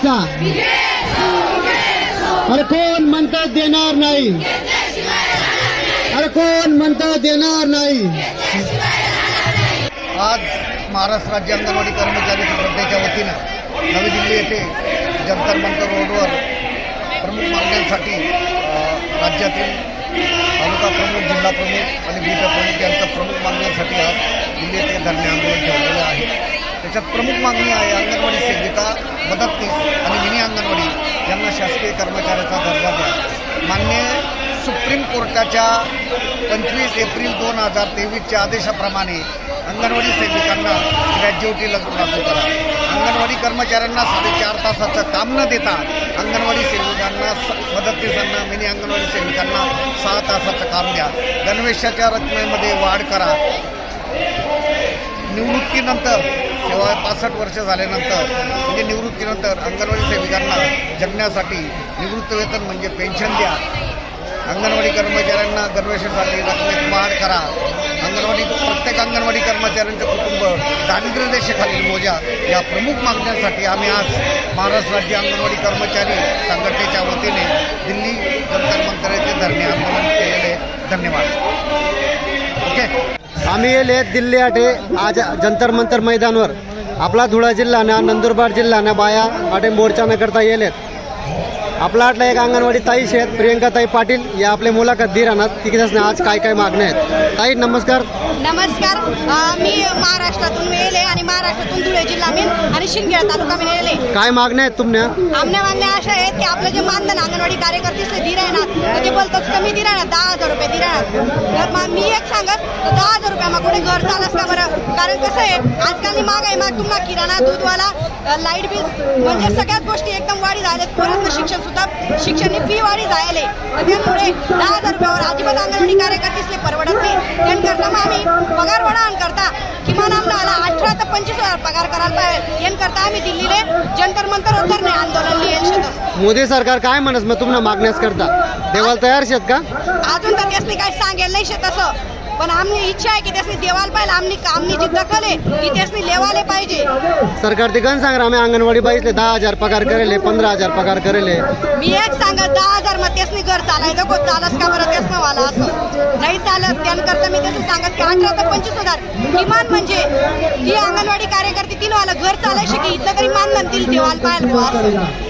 काँग्रेसचा? अरे कोण म्हणतात देणार नाही? अरे कोण म्हणतात देणार नाही? आज महाराष्ट्र राज्य अंगणवाडी कर्मचारी संघटनेच्या वतीनं नवी दिल्ली येथे जंतर मंतर रोडवर प्रमुख मागण्यांसाठी राज्यातील तालुका प्रमुख, जिल्हा प्रमुख आणि गट प्रमुख यांच्या प्रमुख मागण्यांसाठी आज दिल्ली येथे धरणे आंदोलन ठेवलेलं आहे। त्याच्यात प्रमुख मागणी आहे अंगणवाडी सेविका, मदतनीस आणि मिनी अंगणवाडी यांना शासकीय कर्मचाऱ्याचा दर्जा द्या। मान्य सुप्रीम कोर्टाच्या 25 एप्रिल 2023च्या आदेशाप्रमाणे अंगणवाडी सेविकांना ग्रॅज्युएटी लागू करा। अंगणवाडी कर्मचाऱ्यांना 4.5 तासाचं काम न देता अंगणवाडी सेविकांना, मदतनीसांना, मिनी अंगणवाडी सेविकांना 6 तासाचं काम द्या। गणवेशाच्या रकमेमध्ये वाढ करा। निवृत्तीनंतर सेवा 65 वर्ष झाल्यानंतर म्हणजे निवृत्तीनंतर अंगणवाडी सेविकांना जगण्यासाठी निवृत्तीवेतन म्हणजे पेन्शन द्या। अंगणवाडी कर्मचाऱ्यांना गणवेशासाठी रकमेत वाढ करा। प्रत्येक अंगणवाडी कर्मचाऱ्यांचे कुटुंब दारिद्र्य रेषेखालील मोजा या प्रमुख मागण्यांसाठी आम्ही आज महाराष्ट्र राज्य अंगणवाडी कर्मचारी संघटनेच्या वतीने दिल्ली जंतर मंतर येथे धरणे आंदोलन केलेले। धन्यवाद। ओके, आम्ही येले दिल्ली आठे आज जंतर मंतर मैदानवर आपला धुळा जिल्हाना, नंदुरबार जिल्हाना बाया आठे मोर्चा करता येलेत। आपला आटला एक अंगणवाडी ताई शेत प्रियंका ताई पाटील या आपले मुलाखत दी राहणार। तिकडे आज काय काय मागण्या आहेत? ताई नमस्कार। नमस्कार, मी महाराष्ट्रातून येले आणि महाराष्ट्रातून धुळे जिल्हा मी आणि शिंदखेडा तालुका मी येले। काय मागण्या आहेत तुमच्या? आमच्या मागण्या अशा आहेत की आपलं जे मानधन अंगणवाडी कार्यकर्ते दी राहणार ते बोलतात कमी दी राहणार, 10,000 रुपये दी राहणार। तर मी एक सांगत 10,000 रुपया मग कुठे घर चालस का बरं? कारण कसं आहे आजकाल महागाई मग तुम्हाला किराणा, दूधवाला, लाईट बिल म्हणजे सगळ्याच गोष्टी एकदम वाढी झाल्यात। पोरांचं शिक्षण सुद्धा शिक्षण फी वाढी जायले, त्यामुळे 10,000 रुपयावर अजिबात अंगणवाडी कार्यकर्ते परवडत नाही। त्यांकरता मग आम्ही पगार वाढवून करता किमान आम्हाला 18 ते 25,000 पगार करायला पाहिजे। यांकरता आम्ही दिल्लीले जंतर मंतर धरणे आंदोलन लिहिलं। मोदी सरकार काय म्हणत मग तुम्हाला मागण्यास करता देवाला तयार शेत का? अजून तर त्यासनी काही सांगेल नाही शेत असं, पण आमची इच्छा आहे की त्यासनी देवाला पाहिजे। आमनी जी दखल आहे ती त्यासनी लेवाले पाहिजे। सरकार ते गण सांग आम्ही अंगणवाडी बाईसले 10,000 पगार करेले, 15,000 पगार करेले। मी एक सांगत 10,000 मग त्यासनी घर चालायचं को चालस का बरं? त्यासनं वाला असं नाही चालत। त्यांकरता मी तसं सांगत की 18 ते 25,000 किमान म्हणजे ही अंगणवाडी कार्यकर्ते 3 वाला घर चालायचे की इथलं तरी मानधन दिल देवाला पाहिजे।